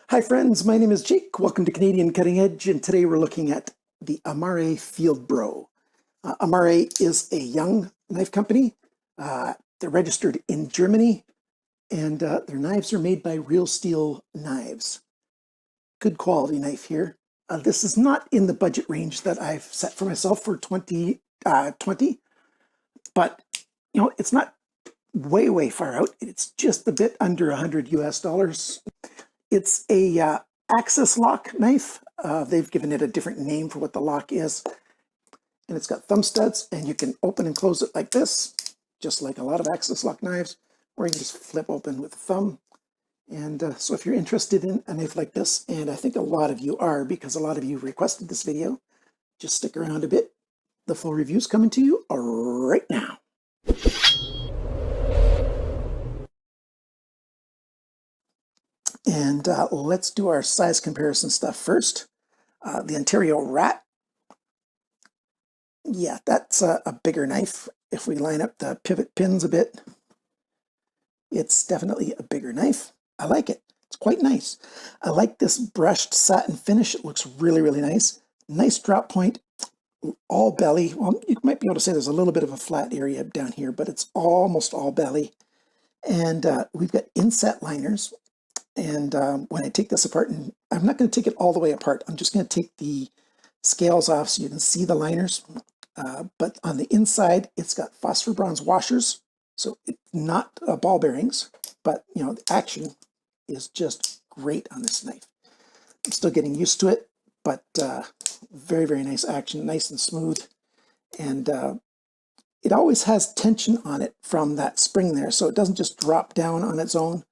Hi friends, my name is Jake. Welcome to Canadian Cutting Edge, and today we're looking at the Amare Field Bro. Amare is a young knife company. They're registered in Germany, and their knives are made by Real Steel Knives. Good quality knife here. This is not in the budget range that I've set for myself for 2020, but it's not way far out. It's just a bit under 100 US dollars. It's a axis lock knife. They've given it a different name for what the lock is. And it's got thumb studs, and you can open and close it like this, just like a lot of axis lock knives, or you can just flip open with the thumb. And so if you're interested in a knife like this, and I think a lot of you are because a lot of you requested this video, just stick around a bit. The full review's coming to you right now. And let's do our size comparison stuff first. The Ontario Rat. Yeah, that's a bigger knife. If we line up the pivot pins a bit, it's definitely a bigger knife. I like it. It's quite nice. I like this brushed satin finish. It looks really nice. Nice drop point, all belly. Well, you might be able to say there's a little bit of a flat area down here, but it's almost all belly. And we've got inset liners. And when I take this apart, and I'm not going to take it all the way apart, I'm just going to take the scales off so you can see the liners. But on the inside, it's got phosphor bronze washers, so it's not ball bearings, but the action is just great on this knife. I'm still getting used to it, but very nice action, nice and smooth. And it always has tension on it from that spring there, so it doesn't just drop down on its own.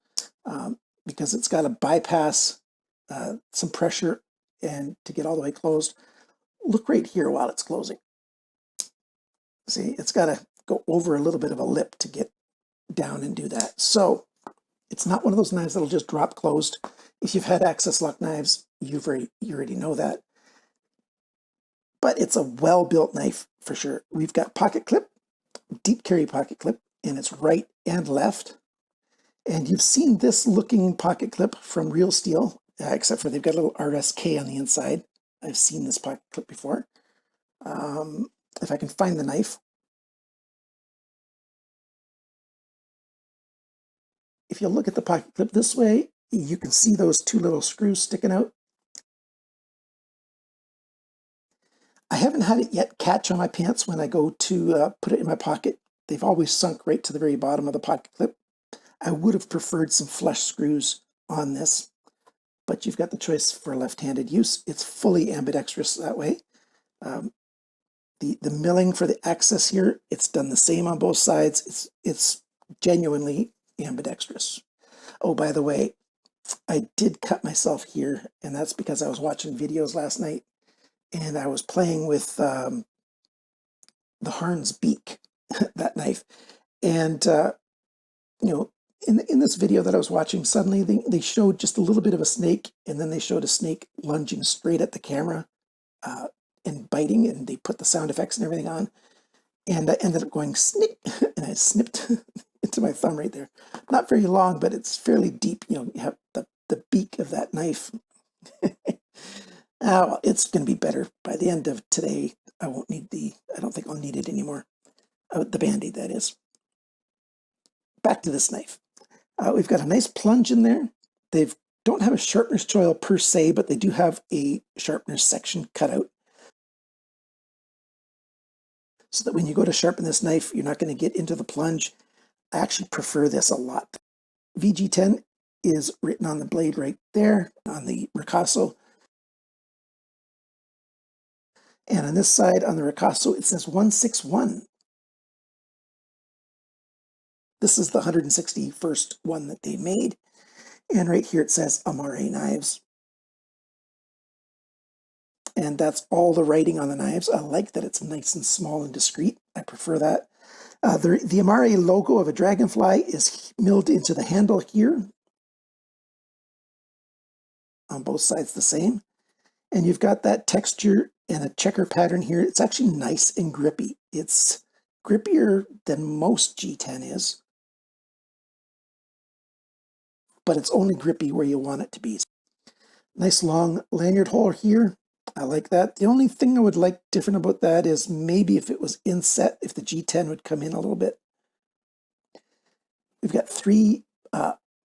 Because it's got to bypass some pressure and to get all the way closed. Look right here while it's closing. See, it's got to go over a little bit of a lip to get down and do that. So it's not one of those knives that'll just drop closed. If you've had axis lock knives, you already know that. But it's a well-built knife for sure. We've got pocket clip, deep carry pocket clip, and it's right and left. And you've seen this looking pocket clip from Real Steel, except for they've got a little RSK on the inside. I've seen this pocket clip before. If I can find the knife. If you look at the pocket clip this way, you can see those two little screws sticking out. I haven't had it yet catch on my pants when I go to put it in my pocket. They've always sunk right to the very bottom of the pocket clip. I would have preferred some flush screws on this, but you've got the choice for left-handed use. It's fully ambidextrous that way. The milling for the access here, it's done the same on both sides. It's genuinely ambidextrous. Oh, by the way, I did cut myself here, and that's because I was watching videos last night, and I was playing with the Harn's beak, that knife, and in this video that I was watching, suddenly they showed just a little bit of a snake, and then they showed a snake lunging straight at the camera and biting, and they put the sound effects and everything on, and I ended up going snip, and I snipped into my thumb right there. Not very long, but it's fairly deep. You have the beak of that knife. Well, it's going to be better by the end of today. I don't think I'll need it anymore. The Band-Aid, that is. Back to this knife. We've got a nice plunge in there. They don't have a sharpener's choil per se, but they do have a sharpener's section cut out, so that when you go to sharpen this knife, you're not going to get into the plunge. I actually prefer this a lot. VG10 is written on the blade right there, on the ricasso. And on this side, on the ricasso, it says 161. This is the 161st one that they made. And right here it says Amare Knives. And that's all the writing on the knives. I like that it's nice and small and discreet. I prefer that. The Amare logo of a dragonfly is milled into the handle here. On both sides the same. And you've got that texture and a checker pattern here. It's actually nice and grippy. It's grippier than most G10 is, but it's only grippy where you want it to be. Nice long lanyard hole here. I like that. The only thing I would like different about that is maybe if it was inset, if the G10 would come in a little bit. We've got three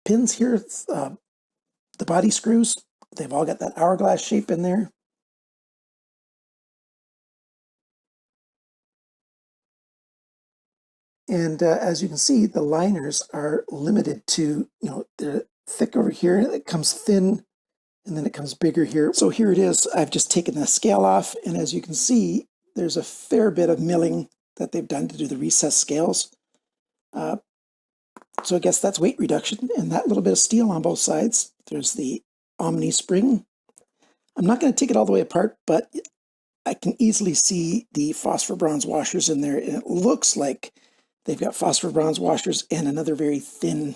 pins here, the body screws. They've all got that hourglass shape in there. And as you can see, the liners are limited to, they're thick over here. It comes thin, and then it comes bigger here. So here it is. I've just taken the scale off, and as you can see, there's a fair bit of milling that they've done to do the recessed scales. So I guess that's weight reduction, and that little bit of steel on both sides. There's the Omni spring. I'm not going to take it all the way apart, but I can easily see the phosphor bronze washers in there, and it looks like they've got phosphor bronze washers and another very thin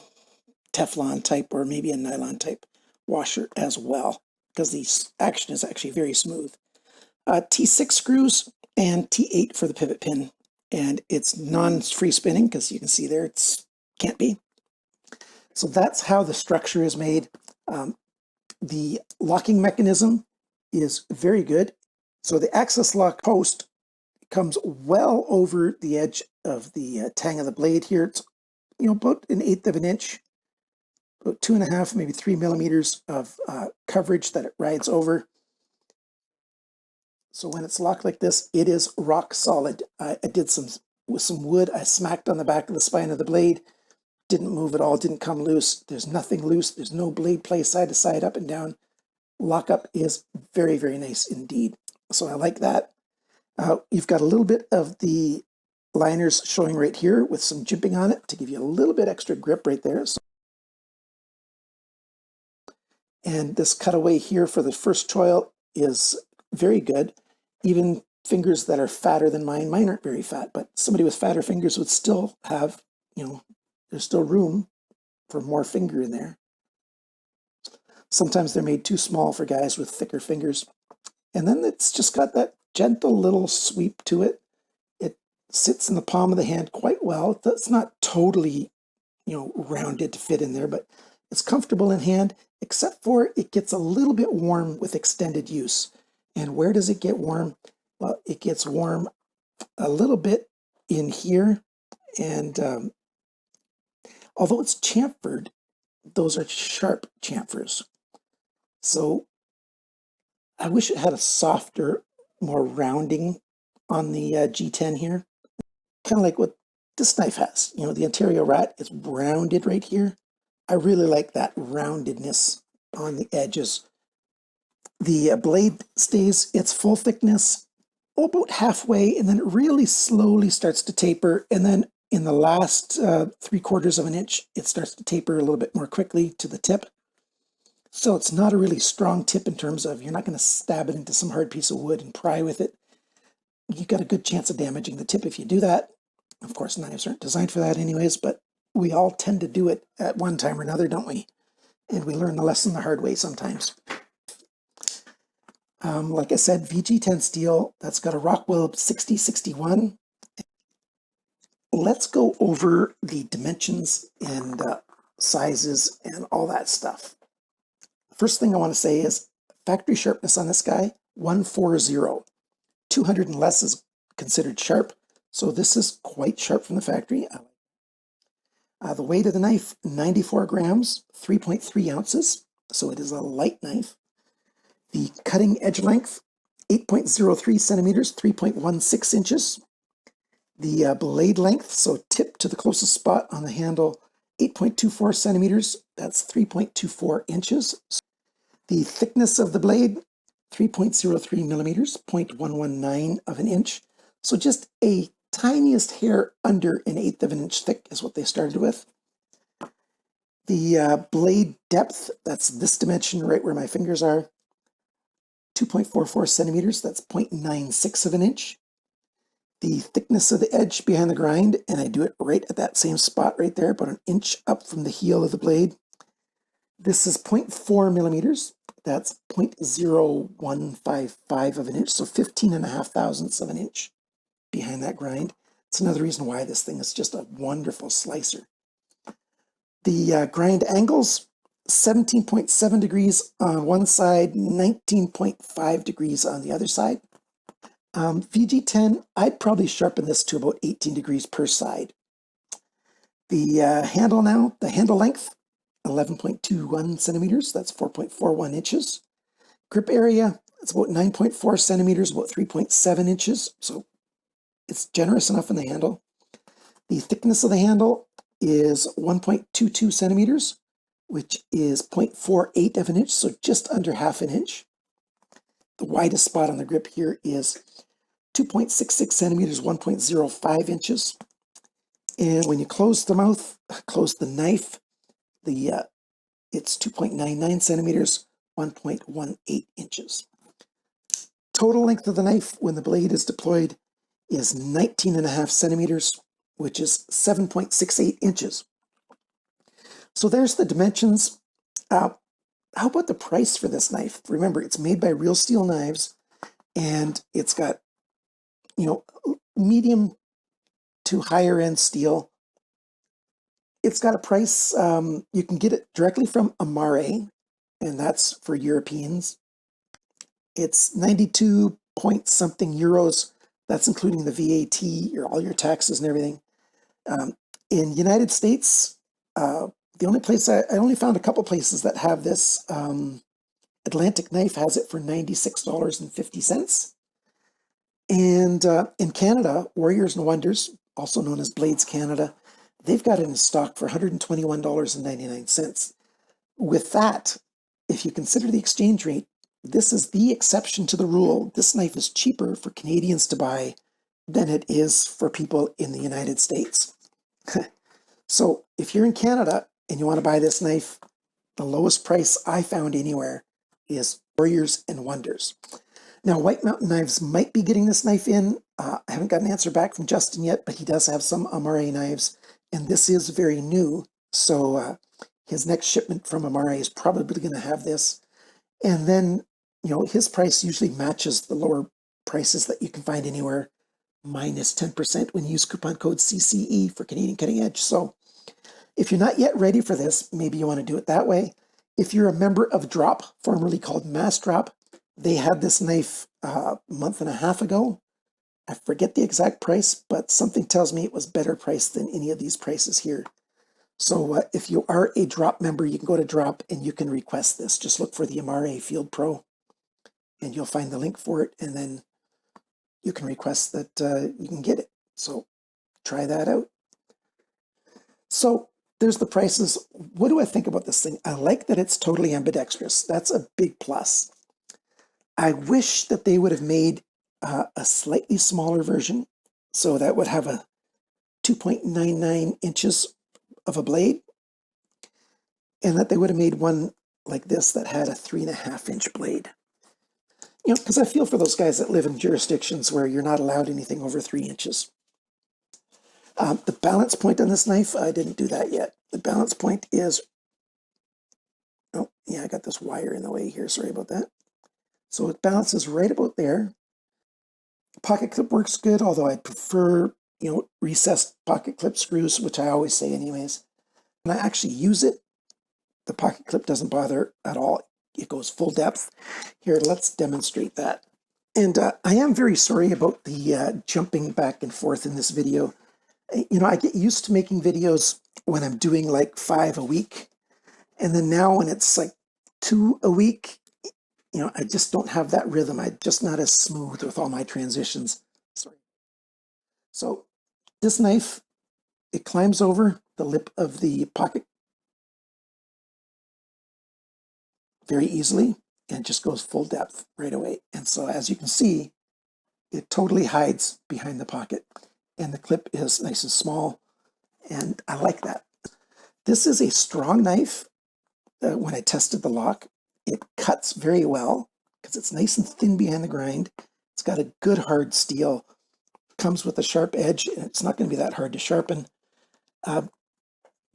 Teflon type or maybe a nylon type washer as well, because the action is actually very smooth. T6 screws and T8 for the pivot pin, and it's non-free spinning because you can see there it's can't be. So that's how the structure is made. The locking mechanism is very good. So the access lock post comes well over the edge of the tang of the blade here. It's about 1/8 of an inch, about 2.5, maybe 3 millimeters of coverage that it rides over. So when it's locked like this, it is rock solid. I did with some wood. I smacked on the back of the spine of the blade. Didn't move at all, didn't come loose. There's nothing loose. There's no blade play side to side, up and down. Lockup is very, very nice indeed. So I like that. You've got a little bit of the liners showing right here with some jimping on it to give you a little bit extra grip right there. And this cutaway here for the first choil is very good. Even fingers that are fatter than mine aren't very fat, but somebody with fatter fingers would still have, there's still room for more finger in there. Sometimes they're made too small for guys with thicker fingers. And then it's just got that gentle little sweep to it. It sits in the palm of the hand quite well. It's not totally, rounded to fit in there, but it's comfortable in hand, except for it gets a little bit warm with extended use. And where does it get warm? Well, it gets warm a little bit in here. And although it's chamfered, those are sharp chamfers. So I wish it had a softer, more rounding on the G10 here. Kind of like what this knife has. The Ontario Rat is rounded right here. I really like that roundedness on the edges. The blade stays its full thickness about halfway, and then it really slowly starts to taper, and then in the last 3/4 of an inch, it starts to taper a little bit more quickly to the tip. So it's not a really strong tip in terms of you're not going to stab it into some hard piece of wood and pry with it. You got a good chance of damaging the tip if you do that. Of course, knives aren't designed for that anyways, but we all tend to do it at one time or another, don't we? And we learn the lesson the hard way sometimes. Like I said, VG10 steel, that's got a Rockwell 6061. Let's go over the dimensions and sizes and all that stuff. First thing I want to say is factory sharpness on this guy, 140. 200 and less is considered sharp, so this is quite sharp from the factory. The weight of the knife, 94 grams, 3.3 ounces, so it is a light knife. The cutting edge length, 8.03 centimeters, 3.16 inches. The blade length, so tip to the closest spot on the handle, 8.24 centimeters, that's 3.24 inches. The thickness of the blade, 3.03 millimeters, 0.119 of an inch. So just a tiniest hair under 1/8 of an inch thick is what they started with. The blade depth, that's this dimension right where my fingers are, 2.44 centimeters, that's 0.96 of an inch. The thickness of the edge behind the grind, and I do it right at that same spot right there, about 1 inch up from the heel of the blade. This is 0.4 millimeters, that's 0.0155 of an inch, so 15.5 thousandths of an inch behind that grind. It's another reason why this thing is just a wonderful slicer. The grind angles, 17.7 degrees on one side, 19.5 degrees on the other side. VG10, I'd probably sharpen this to about 18 degrees per side. The handle now, the handle length, 11.21 centimeters, that's 4.41 inches. Grip area, it's about 9.4 centimeters, about 3.7 inches, so it's generous enough in the handle. The thickness of the handle is 1.22 centimeters, which is 0.48 of an inch, so just under half an inch. The widest spot on the grip here is 2.66 centimeters, 1.05 inches. And when you close the mouth, close the knife, it's 2.99 centimeters, 1.18 inches. Total length of the knife when the blade is deployed is 19.5 centimeters, which is 7.68 inches. So there's the dimensions. How about the price for this knife? Remember, it's made by Real Steel Knives, and it's got, medium to higher end steel. It's got a price, you can get it directly from Amare, and that's for Europeans. It's 92 point something euros. That's including the VAT, all your taxes and everything. In United States, the only place I only found a couple places that have this. Atlantic Knife has it for $96.50. And in Canada, Warriors and Wonders, also known as Blades Canada, they've got it in stock for $121.99. With that, if you consider the exchange rate, this is the exception to the rule. This knife is cheaper for Canadians to buy than it is for people in the United States. So if you're in Canada and you want to buy this knife, the lowest price I found anywhere is Warriors and Wonders. Now, White Mountain Knives might be getting this knife in. I haven't got an answer back from Justin yet, but he does have some Amare knives, and this is very new. So his next shipment from Amare is probably going to have this. And then, his price usually matches the lower prices that you can find anywhere, minus 10% when you use coupon code CCE for Canadian Cutting Edge. So if you're not yet ready for this, maybe you want to do it that way. If you're a member of Drop, formerly called Mass Drop, they had this knife a month and a half ago. I forget the exact price, but something tells me it was better priced than any of these prices here. So if you are a Drop member, you can go to Drop and you can request this. Just look for the Amare Field Pro and you'll find the link for it, and then you can request that you can get it. So try that out. So there's the prices. What do I think about this thing? I like that it's totally ambidextrous. That's a big plus. I wish that they would have made a slightly smaller version, so that would have a 2.99 inches of a blade, and that they would have made one like this that had a 3.5 inch blade. Because I feel for those guys that live in jurisdictions where you're not allowed anything over 3 inches. The balance point on this knife, I didn't do that yet. The balance point is, oh yeah, I got this wire in the way here, sorry about that. So it balances right about there. Pocket clip works good, although I prefer, recessed pocket clip screws, which I always say anyways. When I actually use it, the pocket clip doesn't bother at all. It goes full depth. Here, let's demonstrate that. And I am very sorry about the jumping back and forth in this video. I get used to making videos when I'm doing like 5 a week. And then now when it's like 2 a week, I just don't have that rhythm. I'm just not as smooth with all my transitions. Sorry. So this knife, it climbs over the lip of the pocket very easily and just goes full depth right away. And so as you can see, it totally hides behind the pocket, and the clip is nice and small, and I like that. This is a strong knife. When I tested the lock, it cuts very well because it's nice and thin behind the grind. It's got a good hard steel, comes with a sharp edge, and it's not going to be that hard to sharpen.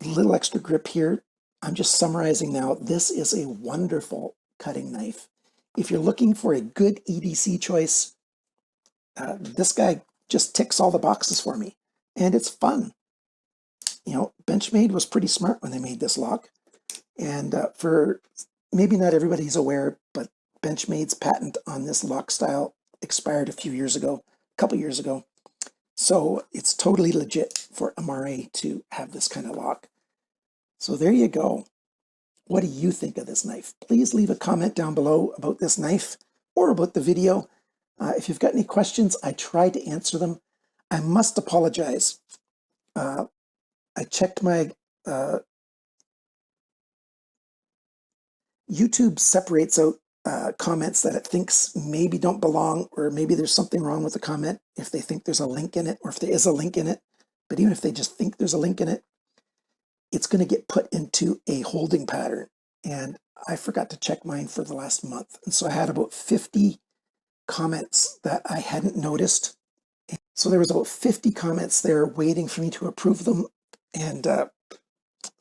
Little extra grip here. I'm just summarizing now. This is a wonderful cutting knife. If you're looking for a good EDC choice, this guy just ticks all the boxes for me, and it's fun. Benchmade was pretty smart when they made this lock. And for maybe not everybody's aware, but Benchmade's patent on this lock style expired a couple years ago. So it's totally legit for Amare to have this kind of lock. So there you go. What do you think of this knife? Please leave a comment down below about this knife or about the video. If you've got any questions, I tried to answer them. I must apologize. I checked my YouTube separates out comments that it thinks maybe don't belong, or maybe there's something wrong with the comment if they think there's a link in it, or if there is a link in it. But even if they just think there's a link in it, it's going to get put into a holding pattern. And I forgot to check mine for the last month. And so I had about 50 comments that I hadn't noticed. So there was about 50 comments there waiting for me to approve them. And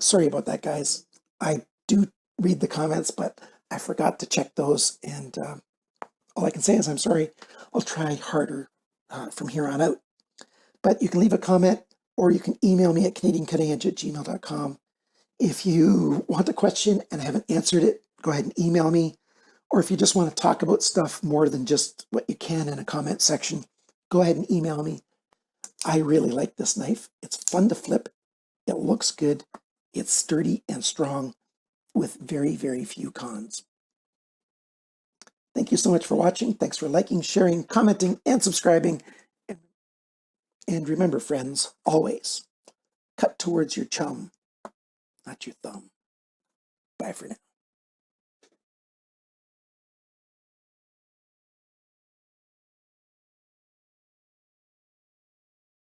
sorry about that, guys. I do read the comments, but I forgot to check those. And all I can say is I'm sorry. I'll try harder from here on out. But you can leave a comment, or you can email me at canadiancuttingedge@gmail.com. If you want a question and I haven't answered it, go ahead and email me. Or if you just want to talk about stuff more than just what you can in a comment section, go ahead and email me. I really like this knife. It's fun to flip. It looks good. It's sturdy and strong with very, very few cons. Thank you so much for watching. Thanks for liking, sharing, commenting, and subscribing. And remember, friends, always cut towards your chum, not your thumb. Bye for now.